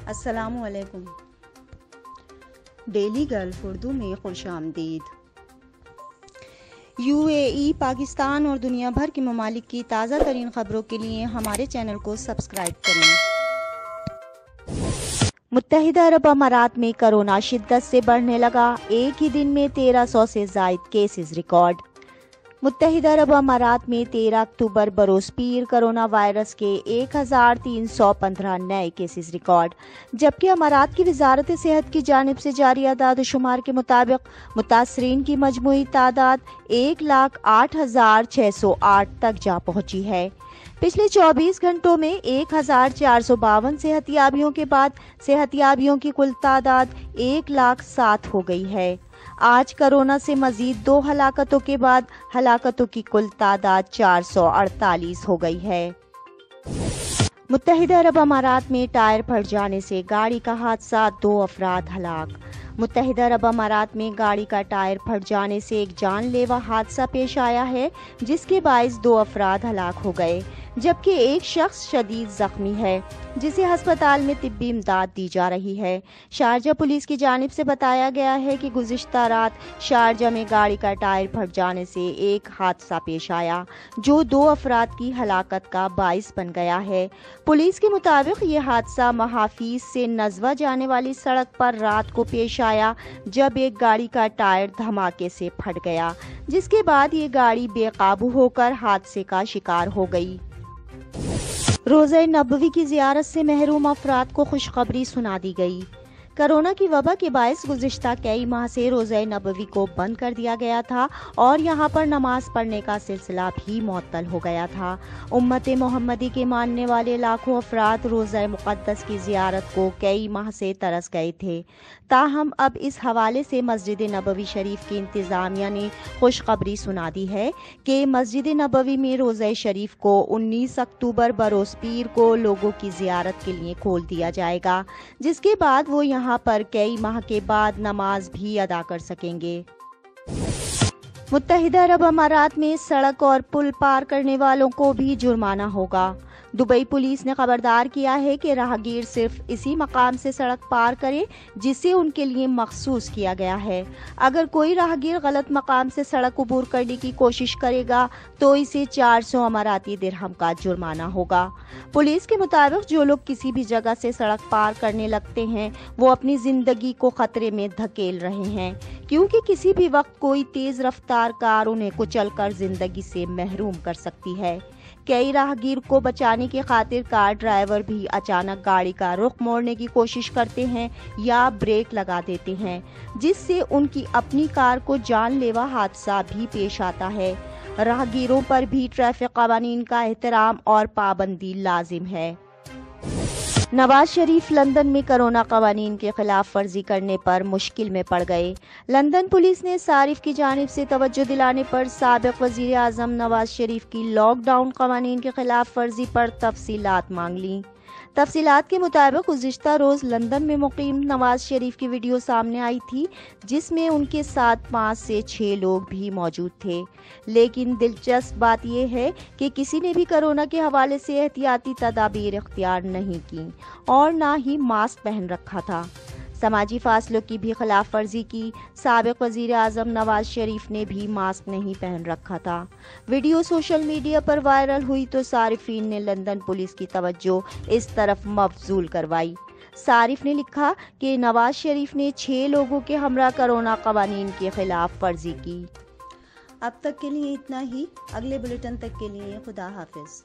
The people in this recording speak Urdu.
السلام علیکم۔ ڈیلی گلف اردو میں خوش آمدید۔ UAE، پاکستان اور دنیا بھر کے ممالک کی تازہ ترین خبروں کے لیے ہمارے چینل کو سبسکرائب کریں۔ متحدہ عرب امارات میں کرونا شدت سے بڑھنے لگا، ایک ہی دن میں 1300 سے زائد کیسز ریکارڈ۔ متحدہ عرب امارات میں 13 اکتوبر بروز پیر کرونا وائرس کے 1315 نئے کیسز ریکارڈ، جبکہ امارات کی وزارت صحت کی جانب سے جاری اعداد و شمار کے مطابق متاثرین کی مجموعی تعداد 1,08,608 تک جا پہنچی ہے۔ پچھلے 24 گھنٹوں میں 1,452 صحتیابیوں کے بعد صحتیابیوں کی کل تعداد 1,07,000 ہو گئی ہے۔ آج کرونا سے مزید 2 ہلاکتوں کے بعد ہلاکتوں کی کل تعداد 448 ہو گئی ہے۔ متحدہ عرب امارات میں ٹائر پھٹ جانے سے گاڑی کا حادثہ، 2 افراد ہلاک۔ متحدہ عرب امارات میں گاڑی کا ٹائر پھٹ جانے سے ایک جان لیوا حادثہ پیش آیا ہے، جس کے باعث 2 افراد ہلاک ہو گئے، جبکہ ایک شخص شدید زخمی ہے، جسے ہسپتال میں طبی امداد دی جا رہی ہے۔ شارجہ پولیس کی جانب سے بتایا گیا ہے کہ گزشتہ رات شارجہ میں گاڑی کا ٹائر پھٹ جانے سے ایک حادثہ پیش آیا، جو 2 افراد کی ہلاکت کا باعث بن گیا ہے۔ پولیس کے مطابق یہ حادثہ محافظ سے نزوہ جانے والی سڑک پر رات کو پیش آیا، جب ایک گاڑی کا ٹائر دھماکے سے پھٹ گیا، جس کے بعد یہ گاڑی بے قابو ہو کر حادثے کا شکار ہو گئی۔ روزہ نبوی کی زیارت سے محروم افراد کو خوشخبری سنا دی گئی۔ کرونا کی وبا کے باعث گزشتہ کئی ماہ سے روزہ نبوی کو بند کر دیا گیا تھا اور یہاں پر نماز پڑھنے کا سلسلہ بھی معطل ہو گیا تھا۔ امت محمدی کے ماننے والے لاکھوں افراد روزہ مقدس کی زیارت کو کئی ماہ سے ترس گئے تھے۔ تاہم اب اس حوالے سے مسجد نبوی شریف کی انتظامیہ نے خوشخبری سنا دی ہے کہ مسجد نبوی میں روزہ شریف کو 19 اکتوبر بروز پیر کو لوگوں کی زیارت کے لیے کھول دیا جائے گا، جس کے بعد وہ یہاں پر کئی ماہ کے بعد نماز بھی ادا کر سکیں گے۔ متحدہ عرب امارات میں سڑک اور پل پار کرنے والوں کو بھی جرمانہ ہوگا۔ دبئی پولیس نے خبردار کیا ہے کہ راہگیر صرف اسی مقام سے سڑک پار کریں جسے ان کے لیے مخصوص کیا گیا ہے۔ اگر کوئی راہگیر غلط مقام سے سڑک عبور کرنے کی کوشش کرے گا تو اسے 400 اماراتی درہم کا جرمانہ ہوگا۔ پولیس کے مطابق جو لوگ کسی بھی جگہ سے سڑک پار کرنے لگتے ہیں وہ اپنی زندگی کو خطرے میں دھکیل رہے ہیں، کیونکہ کسی بھی وقت کوئی تیز رفتار کار انہیں کچل کر زندگی سے محروم کر سکتی ہے۔ کئی راہگیر کو بچانے کی خاطر کار ڈرائیور بھی اچانک گاڑی کا رخ موڑنے کی کوشش کرتے ہیں یا بریک لگا دیتے ہیں، جس سے ان کی اپنی کار کو جان لیوا حادثہ بھی پیش آتا ہے۔ راہگیروں پر بھی ٹریفک قوانین کا احترام اور پابندی لازم ہے۔ نواز شریف لندن میں کرونا قوانین کی خلاف ورزی کرنے پر مشکل میں پڑ گئے۔ لندن پولیس نے صارف کی جانب سے توجہ دلانے پر سابق وزیر اعظم نواز شریف کی لاک ڈاؤن قوانین کی خلاف ورزی پر تفصیلات مانگ لیں۔ تفصیلات کے مطابق گزشتہ روز لندن میں مقیم نواز شریف کی ویڈیو سامنے آئی تھی، جس میں ان کے ساتھ 5 سے 6 لوگ بھی موجود تھے، لیکن دلچسپ بات یہ ہے کہ کسی نے بھی کرونا کے حوالے سے احتیاطی تدابیر اختیار نہیں کی اور نہ ہی ماسک پہن رکھا تھا۔ سماجی فاصلوں کی بھی خلاف ورزی کی۔ سابق وزیر اعظم نواز شریف نے بھی ماسک نہیں پہن رکھا تھا۔ ویڈیو سوشل میڈیا پر وائرل ہوئی تو صارفین نے لندن پولیس کی توجہ اس طرف مبذول کروائی۔ صارف نے لکھا کہ نواز شریف نے 6 لوگوں کے ہمراہ کرونا قوانین کی خلاف ورزی کی۔ اب تک کے لیے اتنا ہی، اگلے بلیٹن تک کے لیے خدا حافظ۔